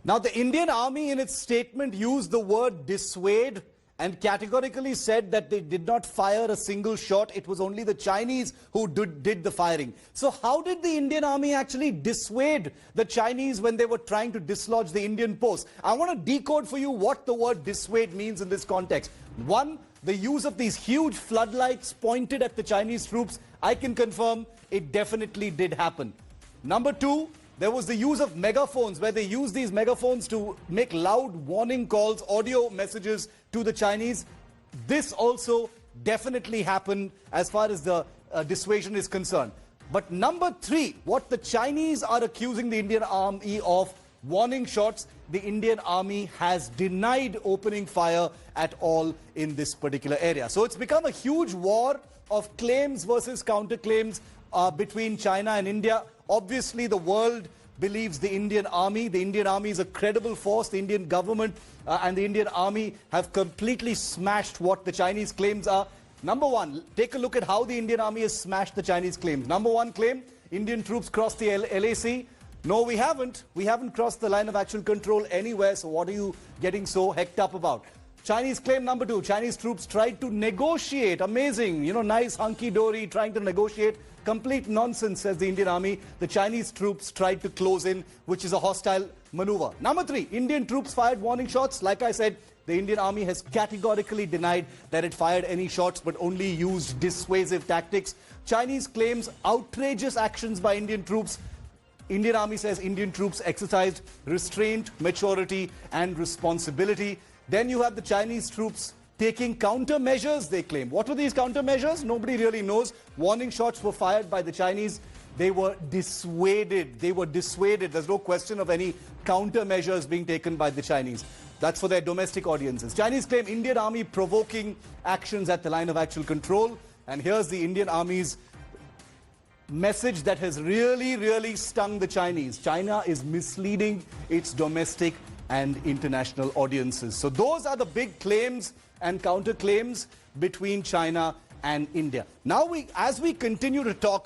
Now, the Indian Army in its statement used the word dissuade and categorically said that they did not fire a single shot. It was only the Chinese who did the firing. So how did the Indian Army actually dissuade the Chinese when they were trying to dislodge the Indian post? I want to decode for you what the word dissuade means in this context. One, the use of these huge floodlights pointed at the Chinese troops. I can confirm it definitely did happen. Number two, there was the use of megaphones, where they used these megaphones to make loud warning calls, audio messages to the Chinese. This also definitely happened as far as the dissuasion is concerned. But number three, what the Chinese are accusing the Indian Army of, warning shots, the Indian Army has denied opening fire at all in this particular area. So it's become a huge war of claims versus counterclaims between China and India. Obviously, the world believes the Indian Army. The Indian Army is a credible force. The Indian government and the Indian Army have completely smashed what the Chinese claims are. Number one, take a look at how the Indian Army has smashed the Chinese claims. Number one claim, Indian troops crossed the LAC. No, we haven't. We haven't crossed the line of actual control anywhere. So what are you getting so hecked up about? Chinese claim number two, Chinese troops tried to negotiate. Amazing, you know, nice hunky-dory, trying to negotiate. Complete nonsense, says the Indian Army. The Chinese troops tried to close in, which is a hostile maneuver. Number three, Indian troops fired warning shots. Like I said, the Indian Army has categorically denied that it fired any shots, but only used dissuasive tactics. Chinese claims outrageous actions by Indian troops. Indian Army says Indian troops exercised restraint, maturity, and responsibility. Then you have the Chinese troops taking countermeasures, they claim. What were these countermeasures? Nobody really knows. Warning shots were fired by the Chinese. They were dissuaded. They were dissuaded. There's no question of any countermeasures being taken by the Chinese. That's for their domestic audiences. Chinese claim Indian Army provoking actions at the line of actual control. And here's the Indian Army's message that has really stung the Chinese. China is misleading its domestic and international audiences. So those are the big claims and counterclaims between China and India. Now, as we continue to talk,